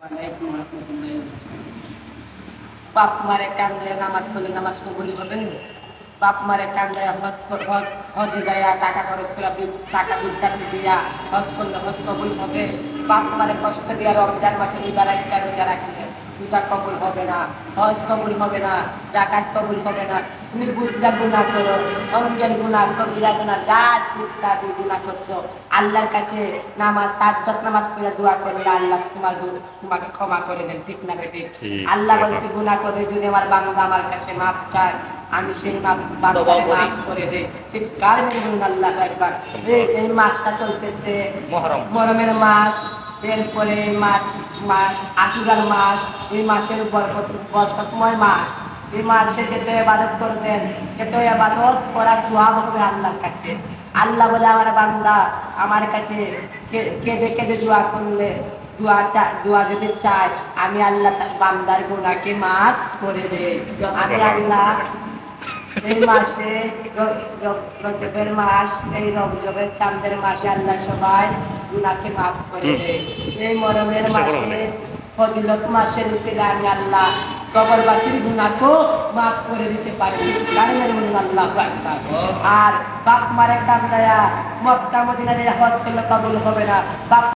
ওয়ালাইকুম রহমতুল্লাহি ওয়া বারাকাতুহু। বাপ মারে কান্দে নামাজ পড়লে নামাজ কবুল হবে? বাপ মারে কান্দে হজে যায় টাকা খরচ করে টাকা বিদ্যার্থী দিয়া হজ করলে হজ কবুল হবে? বাপ মারে কষ্ট দিয়া রমজান মাসে রোজা রাখলে রোজা কবুল হবে না, হজ কবুল হবে না, জাকাত কবুল হবে না। তুমি বুঝা গুনাহ করো, অঙ্গের গুনাহ, কবিরা গুনাহ, যা ইত্যাদি গুনাহ করছো, আল্লাহর কাছে নামাজ তাহাজ্জুদ নামাজ পড়ে দোয়া করলে আল্লাহ তোমাকে ক্ষমা করে দেন, ঠিক না বেটি? ঠিক আল্লাহ বলছে গুনাহ করে যদি আমার বান্দা আমার কাছে মাপ চায়, আমি সেই বান্দাকে মাফ করে দেই। ঠিক কার বলুন আল্লাহু আকবার। এই মাসটা চলতেছে মুহররমের মাস, এরপরে মাস আশুরার মাস, এই মাসের বরকতময় মাস। এই মাসে যেতে ইবাদত করবেন, যেতে ইবাদত করা সওয়াব হবে আল্লাহর কাছে। আল্লাহ বলে আমার বান্দা আমার কাছে কেঁদে কেঁদে দোয়া করলে, দোয়া যদি চায়, আমি আল্লাহ তার বান্দার গুনাহকে মাফ করে দেই। আমি আল্লাহ এই মাসে রজবের মাস, এই রজবের চাঁদের মাসে আল্লাহ সবাই গুনাহকে মাফ করে দেয়। এই মরমের মাসে ফজিলত মাসের ভিতরে আমি আল্লাহ কবরবাসীর গুনাহকেও মাফ করে দিতে পারি। আল্লাহু আকবার। আর বাপ মারে কান্দায়া মক্কা মদিনায় হজ করলে কবুল হবে না। বাপ